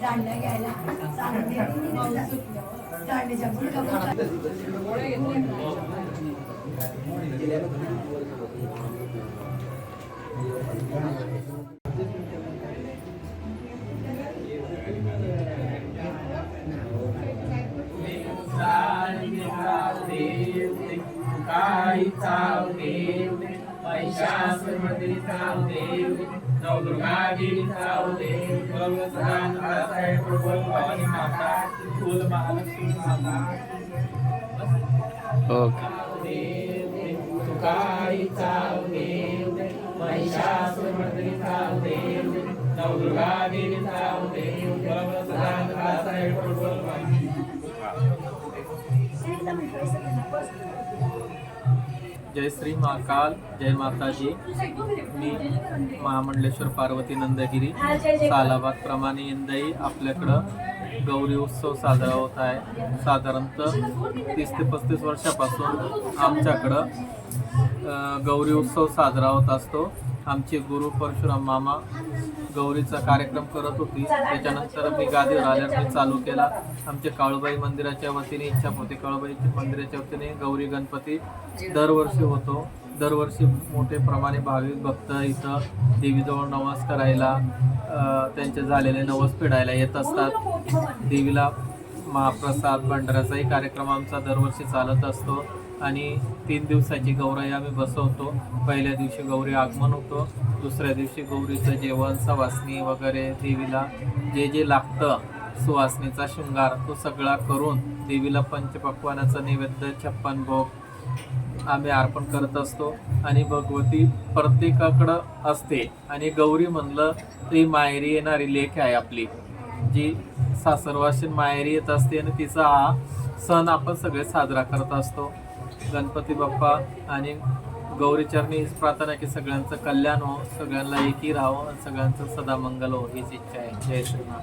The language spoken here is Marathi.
दांड्या घ्यायला दांड्याच्या नवदुर्गा देवीचा उदय भगवान बाळासाहेब भवानी माता कुल महालक्ष्मी माता तुकाईचा देव महिषासुरमर्दिनीचा देव नवदुर्गा देवीचा देव भगवान बाळासाहेब भवानी जय श्री महाकाल, जय माताजी. मी महामंडलेश्वर पार्वती नंदगिरी सालाबाद प्रमाणे यंदाही आपल्याकडं गौरी उत्सव साजरा होत आहे. साधारणतः 30 ते 35 वर्षापासून आमच्याकडं गौरी उत्सव साजरा होत असतो. आमचे गुरु परशुराम मामा गौरीचा कार्यक्रम करत होती. त्याच्यानंतर मी गादीवर आल्यावर मी चालू केला. आमच्या काळूबाई मंदिराच्या वतीने, इच्छापोती काळूबाई मंदिराच्या वतीने गौरी गणपती दरवर्षी होतो. दरवर्षी मोठे प्रमाणे भाविक भक्त इथं देवीजवळ नवस करायला, त्यांचे झालेले नवस फेडायला येत असतात. देवीला महाप्रसाद भंडाऱ्याचाही कार्यक्रम आमचा दरवर्षी चालत असतो आणि 3 दिवसाची गौराई आम्ही बसवतो. पहिल्या दिवशी गौरी आगमन होतो, दुसऱ्या दिवशी गौरीचं जेवण, सवासणी वगैरे, देवीला जे जे लागतं, सुवासनीचा शृंगार तो सगळा करून देवीला पंचपक्वानाचा नैवेद्य 56 भोग आम्ही अर्पण करत असतो. आणि भगवती प्रत्येकाकडं असते आणि गौरी म्हणलं ती माहेरी येणारी लेक आहे आपली, जी सासरवाशीन माहेरी येत असते आणि तिचा हा सण आपण सगळे साजरा करत असतो. गणपती बाप्पा आणि गौरीचरणी हीच प्रार्थना की सगळ्यांचं कल्याण हो, सगळ्यांना एकी राहावं आणि सगळ्यांचं सदा मंगल हो, हीच इच्छा आहे. जय श्रीनाथ.